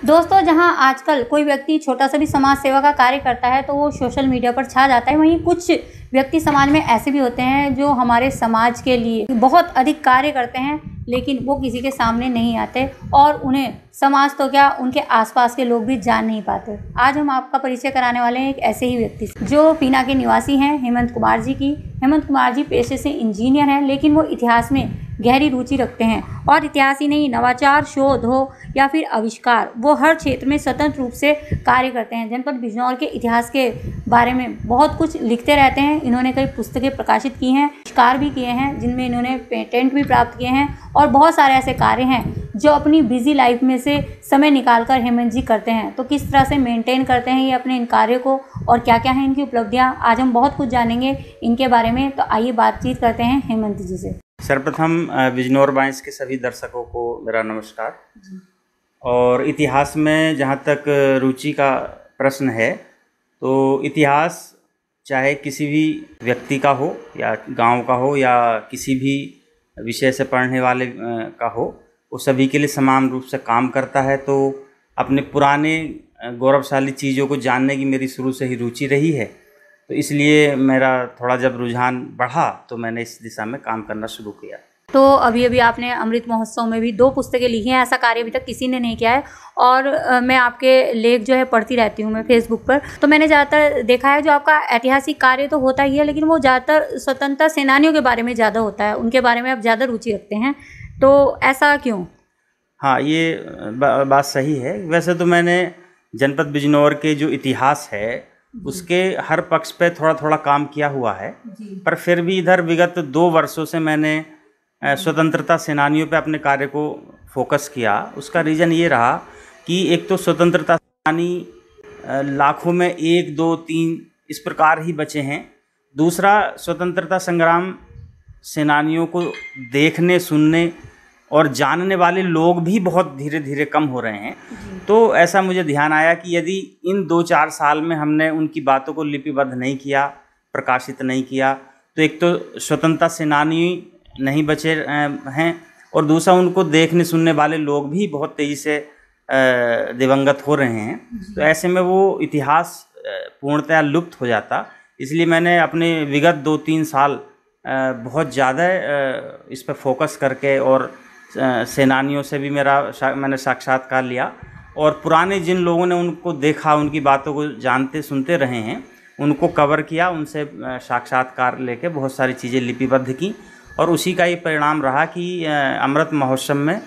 दोस्तों, जहां आजकल कोई व्यक्ति छोटा सा भी समाज सेवा का कार्य करता है तो वो सोशल मीडिया पर छा जाता है। वहीं कुछ व्यक्ति समाज में ऐसे भी होते हैं जो हमारे समाज के लिए बहुत अधिक कार्य करते हैं, लेकिन वो किसी के सामने नहीं आते और उन्हें समाज तो क्या, उनके आसपास के लोग भी जान नहीं पाते। आज हम आपका परिचय कराने वाले हैं एक ऐसे ही व्यक्ति से जो पीना के निवासी हैं, हेमंत कुमार जी की। हेमंत कुमार जी पेशे से इंजीनियर हैं, लेकिन वो इतिहास में गहरी रुचि रखते हैं और इतिहास ही नहीं, नवाचार, शोध हो या फिर आविष्कार, वो हर क्षेत्र में स्वतंत्र रूप से कार्य करते हैं। जनपद बिजनौर के इतिहास के बारे में बहुत कुछ लिखते रहते हैं। इन्होंने कई पुस्तकें प्रकाशित की हैं, आविष्कार भी किए हैं जिनमें इन्होंने पेटेंट भी प्राप्त किए हैं और बहुत सारे ऐसे कार्य हैं जो अपनी बिजी लाइफ में से समय निकालकर हेमंत जी करते हैं। तो किस तरह से मेंटेन करते हैं ये अपने इन कार्यों को और क्या क्या हैं इनकी उपलब्धियाँ, आज हम बहुत कुछ जानेंगे इनके बारे में। तो आइए बातचीत करते हैं हेमंत जी से। सर्वप्रथम बिजनौर वाइंस के सभी दर्शकों को मेरा नमस्कार। और इतिहास में जहाँ तक रुचि का प्रश्न है, तो इतिहास चाहे किसी भी व्यक्ति का हो या गांव का हो या किसी भी विषय से पढ़ने वाले का हो, वो सभी के लिए समान रूप से काम करता है। तो अपने पुराने गौरवशाली चीज़ों को जानने की मेरी शुरू से ही रुचि रही है, तो इसलिए मेरा थोड़ा जब रुझान बढ़ा तो मैंने इस दिशा में काम करना शुरू किया। तो अभी आपने अमृत महोत्सव में भी 2 पुस्तकें लिखी हैं, ऐसा कार्य अभी तक किसी ने नहीं किया है। और मैं आपके लेख जो है पढ़ती रहती हूँ मैं फेसबुक पर, तो मैंने ज़्यादातर देखा है जो आपका ऐतिहासिक कार्य तो होता ही है, लेकिन वो ज़्यादातर स्वतंत्रता सेनानियों के बारे में ज़्यादा होता है, उनके बारे में आप ज़्यादा रुचि रखते हैं, तो ऐसा क्यों? हाँ, ये बात सही है। वैसे तो मैंने जनपद बिजनौर के जो इतिहास है उसके हर पक्ष पे थोड़ा थोड़ा काम किया हुआ है, पर फिर भी इधर विगत 2 वर्षों से मैंने स्वतंत्रता सेनानियों पे अपने कार्य को फोकस किया। उसका रीज़न ये रहा कि एक तो स्वतंत्रता सेनानी लाखों में 1, 2, 3 इस प्रकार ही बचे हैं। दूसरा, स्वतंत्रता संग्राम सेनानियों को देखने, सुनने और जानने वाले लोग भी बहुत धीरे धीरे कम हो रहे हैं। तो ऐसा मुझे ध्यान आया कि यदि इन 2-4 साल में हमने उनकी बातों को लिपिबद्ध नहीं किया, प्रकाशित नहीं किया, तो एक तो स्वतंत्रता सेनानी नहीं बचे हैं और दूसरा उनको देखने सुनने वाले लोग भी बहुत तेज़ी से दिवंगत हो रहे हैं। तो ऐसे में वो इतिहास पूर्णतः लुप्त हो जाता। इसलिए मैंने अपने विगत 2-3 साल बहुत ज़्यादा इस पर फोकस करके और सेनानियों से भी मैंने साक्षात्कार लिया और पुराने जिन लोगों ने उनको देखा, उनकी बातों को जानते सुनते रहे हैं, उनको कवर किया, उनसे साक्षात्कार लेके बहुत सारी चीज़ें लिपिबद्ध की और उसी का ये परिणाम रहा कि अमृत महोत्सव में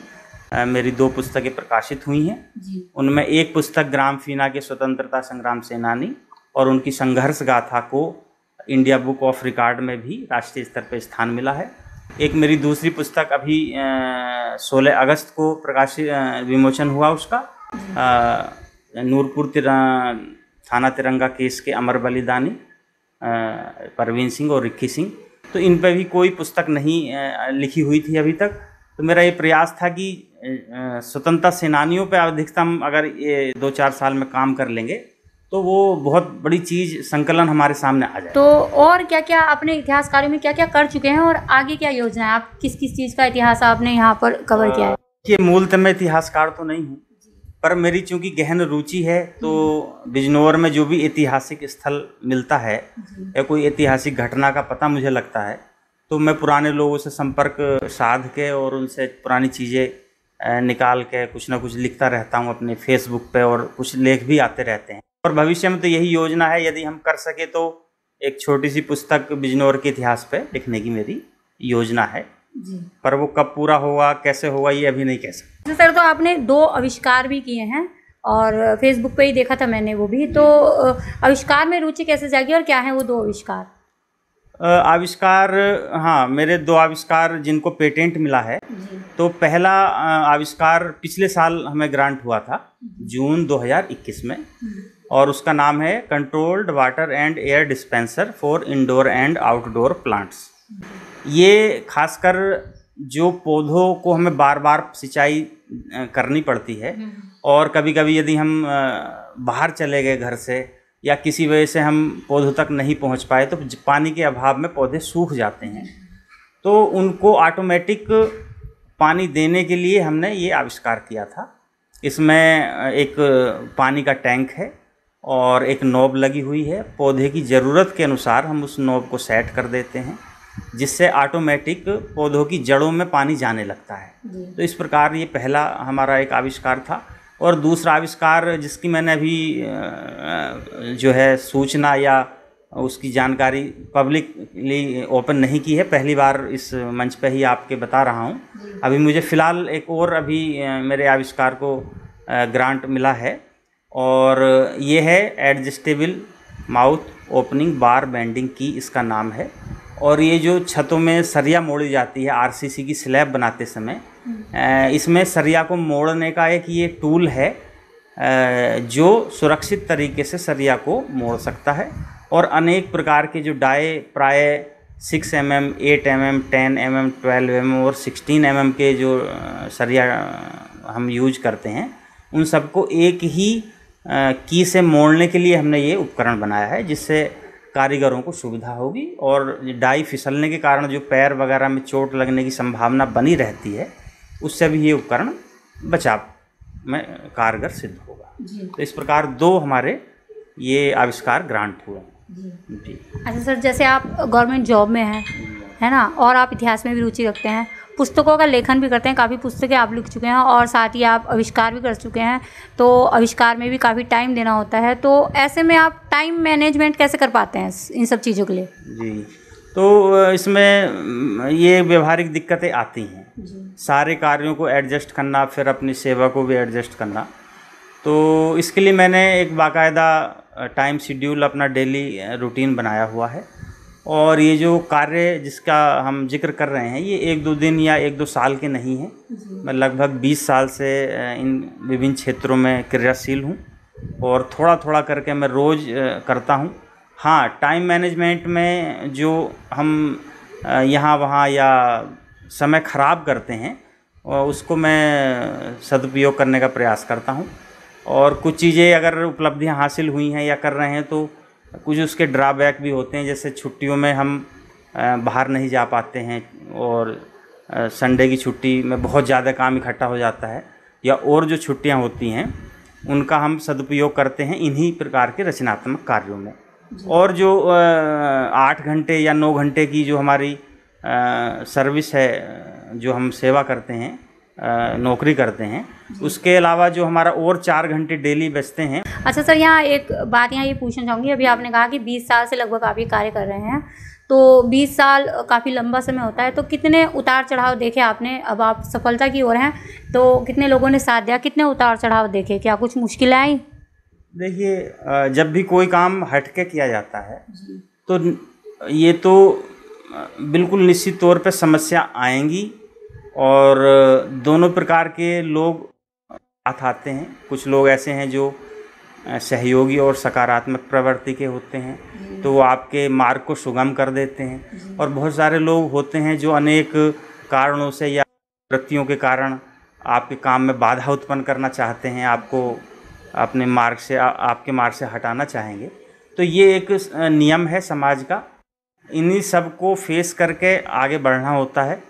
मेरी 2 पुस्तकें प्रकाशित हुई हैं। उनमें एक पुस्तक ग्राम फीना के स्वतंत्रता संग्राम सेनानी और उनकी संघर्ष गाथा को इंडिया बुक ऑफ रिकॉर्ड में भी राष्ट्रीय स्तर पर स्थान मिला है। एक मेरी दूसरी पुस्तक अभी 16 अगस्त को विमोचन हुआ उसका, नूरपुर थाना तिरंगा केस के अमर बलिदानी परवीन सिंह और रिक्की सिंह, तो इन पर भी कोई पुस्तक नहीं लिखी हुई थी अभी तक। तो मेरा ये प्रयास था कि स्वतंत्रता सेनानियों पर अधिकतम अगर ये 2-4 साल में काम कर लेंगे तो वो बहुत बड़ी चीज़ संकलन हमारे सामने आ जाए। तो और क्या क्या अपने इतिहास कार्य में क्या क्या कर चुके हैं और आगे क्या योजना है? आप किस किस चीज़ का इतिहास आपने यहाँ पर कवर किया है? ये मूलतः मैं इतिहासकार तो नहीं हूँ, पर मेरी चूंकि गहन रुचि है, तो बिजनौर में जो भी ऐतिहासिक स्थल मिलता है या कोई ऐतिहासिक घटना का पता मुझे लगता है, तो मैं पुराने लोगों से संपर्क साध के और उनसे पुरानी चीज़ें निकाल के कुछ ना कुछ लिखता रहता हूँ अपने फेसबुक पे और कुछ लेख भी आते रहते हैं। और भविष्य में तो यही योजना है, यदि हम कर सके तो एक छोटी सी पुस्तक बिजनौर के इतिहास पे लिखने की मेरी योजना है जी। पर वो कब पूरा होगा, कैसे होगा, ये अभी नहीं कह सकते। सर, तो आपने 2 आविष्कार भी किए हैं और फेसबुक पे ही देखा था मैंने वो भी, तो आविष्कार में रुचि कैसे जागी और क्या है वो 2 आविष्कार? आविष्कार, हाँ, मेरे 2 आविष्कार जिनको पेटेंट मिला है, तो पहला आविष्कार पिछले साल हमें ग्रांट हुआ था जून 2021 में और उसका नाम है controlled water and air dispenser for indoor and outdoor plants. ये खासकर जो पौधों को हमें बार बार सिंचाई करनी पड़ती है और कभी कभी यदि हम बाहर चले गए घर से या किसी वजह से हम पौधों तक नहीं पहुंच पाए, तो पानी के अभाव में पौधे सूख जाते हैं, तो उनको ऑटोमेटिक पानी देने के लिए हमने ये आविष्कार किया था। इसमें एक पानी का टैंक है और एक नॉब लगी हुई है। पौधे की ज़रूरत के अनुसार हम उस नॉब को सेट कर देते हैं, जिससे ऑटोमेटिक पौधों की जड़ों में पानी जाने लगता है। तो इस प्रकार ये पहला हमारा एक आविष्कार था। और दूसरा आविष्कार जिसकी मैंने अभी जो है सूचना या उसकी जानकारी पब्लिकली ओपन नहीं की है, पहली बार इस मंच पे ही आपके बता रहा हूँ। अभी मुझे फ़िलहाल एक और अभी मेरे आविष्कार को ग्रांट मिला है, और ये है एडजस्टेबल माउथ ओपनिंग बार बेंडिंग की, इसका नाम है। और ये जो छतों में सरिया मोड़ी जाती है आरसीसी की स्लैब बनाते समय, इसमें सरिया को मोड़ने का एक ये टूल है जो सुरक्षित तरीके से सरिया को मोड़ सकता है। और अनेक प्रकार के जो डाई प्राय 6 mm, 8 mm, 10 mm, 12 mm और 16 mm के जो सरिया हम यूज करते हैं, उन सबको एक ही की से मोड़ने के लिए हमने ये उपकरण बनाया है, जिससे कारीगरों को सुविधा होगी। और डाई फिसलने के कारण जो पैर वगैरह में चोट लगने की संभावना बनी रहती है, उससे भी ये उपकरण बचाव में कारगर सिद्ध होगा। तो इस प्रकार 2 हमारे ये आविष्कार ग्रांट हुए हैं। जी। अच्छा सर, जैसे आप गवर्नमेंट जॉब में हैं, है ना, और आप इतिहास में भी रुचि रखते हैं, पुस्तकों का लेखन भी करते हैं, काफ़ी पुस्तकें आप लिख चुके हैं, और साथ ही आप आविष्कार भी कर चुके हैं, तो आविष्कार में भी काफ़ी टाइम देना होता है। तो ऐसे में आप टाइम मैनेजमेंट कैसे कर पाते हैं इन सब चीज़ों के लिए? जी, तो इसमें ये व्यवहारिक दिक्कतें आती हैं, सारे कार्यों को एडजस्ट करना, फिर अपनी सेवा को भी एडजस्ट करना। तो इसके लिए मैंने एक बाकायदा टाइम शेड्यूल अपना डेली रूटीन बनाया हुआ है। और ये जो कार्य जिसका हम जिक्र कर रहे हैं, ये 1-2 दिन या 1-2 साल के नहीं हैं। मैं लगभग 20 साल से इन विभिन्न क्षेत्रों में क्रियाशील हूँ, और थोड़ा थोड़ा करके मैं रोज़ करता हूँ। हाँ, टाइम मैनेजमेंट में जो हम यहाँ वहाँ या समय ख़राब करते हैं, उसको मैं सदुपयोग करने का प्रयास करता हूँ। और कुछ चीज़ें अगर उपलब्धियाँ हासिल हुई हैं या कर रहे हैं, तो कुछ उसके ड्रॉबैक भी होते हैं। जैसे छुट्टियों में हम बाहर नहीं जा पाते हैं, और संडे की छुट्टी में बहुत ज़्यादा काम इकट्ठा हो जाता है, या और जो छुट्टियां होती हैं उनका हम सदुपयोग करते हैं इन्हीं प्रकार के रचनात्मक कार्यों में। और जो 8 घंटे या 9 घंटे की जो हमारी सर्विस है, जो हम सेवा करते हैं, नौकरी करते हैं, उसके अलावा जो हमारा और 4 घंटे डेली बचते हैं। अच्छा सर, यहाँ एक बात यहाँ ये पूछना चाहूँगी, अभी आपने कहा कि 20 साल से लगभग आप ये कार्य कर रहे हैं, तो 20 साल काफ़ी लंबा समय होता है, तो कितने उतार चढ़ाव देखे आपने? अब आप सफलता की ओर हैं, तो कितने लोगों ने साथ दिया, कितने उतार चढ़ाव देखे, क्या कुछ मुश्किलें आई? देखिए, जब भी कोई काम हटके किया जाता है तो ये तो बिल्कुल निश्चित तौर पे समस्या आएंगी, और दोनों प्रकार के लोग साथ आते हैं। कुछ लोग ऐसे हैं जो सहयोगी और सकारात्मक प्रवृत्ति के होते हैं, तो वो आपके मार्ग को सुगम कर देते हैं। और बहुत सारे लोग होते हैं जो अनेक कारणों से या वृत्तियों के कारण आपके काम में बाधा उत्पन्न करना चाहते हैं, आपको अपने मार्ग से आपके मार्ग से हटाना चाहेंगे। तो ये एक नियम है समाज का, इन्हीं सब को फेस करके आगे बढ़ना होता है।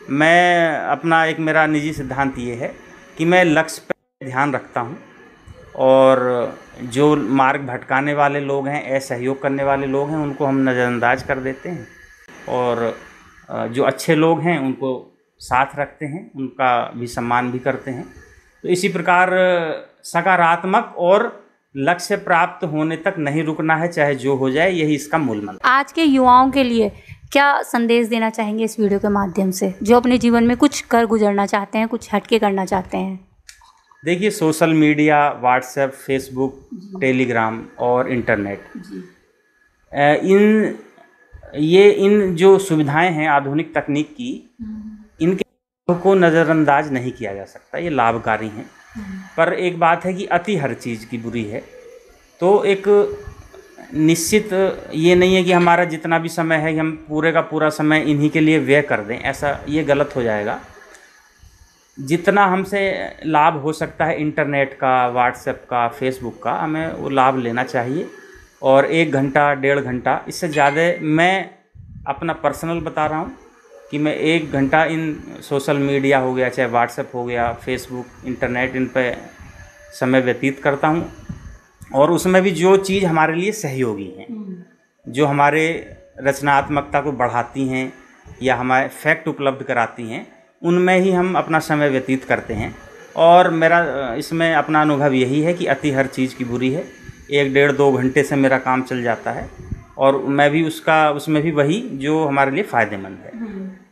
मैं अपना एक मेरा निजी सिद्धांत ये है कि मैं लक्ष्य पर ध्यान रखता हूँ, और जो मार्ग भटकाने वाले लोग हैं, असहयोग करने वाले लोग हैं, उनको हम नज़रअंदाज कर देते हैं, और जो अच्छे लोग हैं उनको साथ रखते हैं, उनका भी सम्मान भी करते हैं। तो इसी प्रकार सकारात्मक और लक्ष्य प्राप्त होने तक नहीं रुकना है, चाहे जो हो जाए, यही इसका मूल मंत्र। आज के युवाओं के लिए क्या संदेश देना चाहेंगे इस वीडियो के माध्यम से, जो अपने जीवन में कुछ कर गुजरना चाहते हैं, कुछ हटके करना चाहते हैं? देखिए, social media, WhatsApp, Facebook, Telegram और इंटरनेट, इन जो सुविधाएं हैं आधुनिक तकनीक की, इनके को नज़रअंदाज नहीं किया जा सकता, ये लाभकारी हैं। पर एक बात है कि अति हर चीज़ की बुरी है। तो एक निश्चित ये नहीं है कि हमारा जितना भी समय है हम पूरे का पूरा समय इन्हीं के लिए व्यय कर दें, ऐसा ये गलत हो जाएगा। जितना हमसे लाभ हो सकता है इंटरनेट का, व्हाट्सएप का, फेसबुक का, हमें वो लाभ लेना चाहिए। और 1 घंटा 1.5 घंटा, इससे ज़्यादा मैं अपना पर्सनल बता रहा हूँ, कि मैं 1 घंटा इन सोशल मीडिया हो गया, चाहे व्हाट्सएप हो गया, फेसबुक, इंटरनेट, इन पे समय व्यतीत करता हूँ। और उसमें भी जो चीज़ हमारे लिए सहयोगी हैं, जो हमारे रचनात्मकता को बढ़ाती हैं या हमारे फैक्ट उपलब्ध कराती हैं, उनमें ही हम अपना समय व्यतीत करते हैं। और मेरा इसमें अपना अनुभव यही है कि अति हर चीज़ की बुरी है। 1 डेढ़ 2 घंटे से मेरा काम चल जाता है और मैं भी उसमें भी वही जो हमारे लिए फ़ायदेमंद है।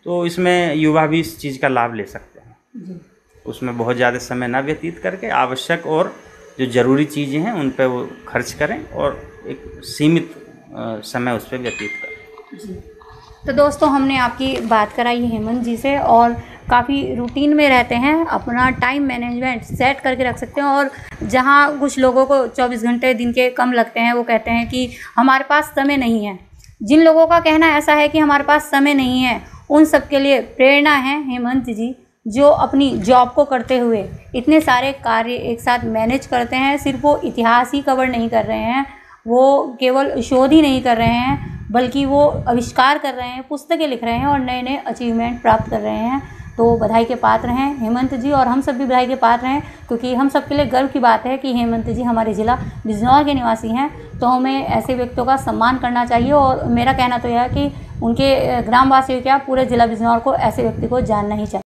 तो इसमें युवा भी इस चीज़ का लाभ ले सकते हैं। उसमें बहुत ज़्यादा समय ना व्यतीत करके आवश्यक और जो ज़रूरी चीज़ें हैं उन पे वो खर्च करें और एक सीमित समय उस पर व्यतीत करें। तो दोस्तों, हमने आपकी बात कराई हेमंत जी से, और काफ़ी रूटीन में रहते हैं, अपना टाइम मैनेजमेंट सेट करके रख सकते हैं। और जहां कुछ लोगों को 24 घंटे दिन के कम लगते हैं, वो कहते हैं कि हमारे पास समय नहीं है। जिन लोगों का कहना ऐसा है कि हमारे पास समय नहीं है, उन सब के लिए प्रेरणा है हेमंत जी, जो अपनी जॉब को करते हुए इतने सारे कार्य एक साथ मैनेज करते हैं। सिर्फ वो इतिहास ही कवर नहीं कर रहे हैं, वो केवल शोध ही नहीं कर रहे हैं, बल्कि वो आविष्कार कर रहे हैं, पुस्तकें लिख रहे हैं और नए नए अचीवमेंट प्राप्त कर रहे हैं। तो बधाई के पात्र हैं हेमंत जी, और हम सब भी बधाई के पात्र हैं, क्योंकि हम सब के लिए गर्व की बात है कि हेमंत जी हमारे ज़िला बिजनौर के निवासी हैं। तो हमें ऐसे व्यक्तियों का सम्मान करना चाहिए, और मेरा कहना तो यह है कि उनके ग्रामवासियों क्या पूरे ज़िला बिजनौर को ऐसे व्यक्ति को जानना ही चाहिए।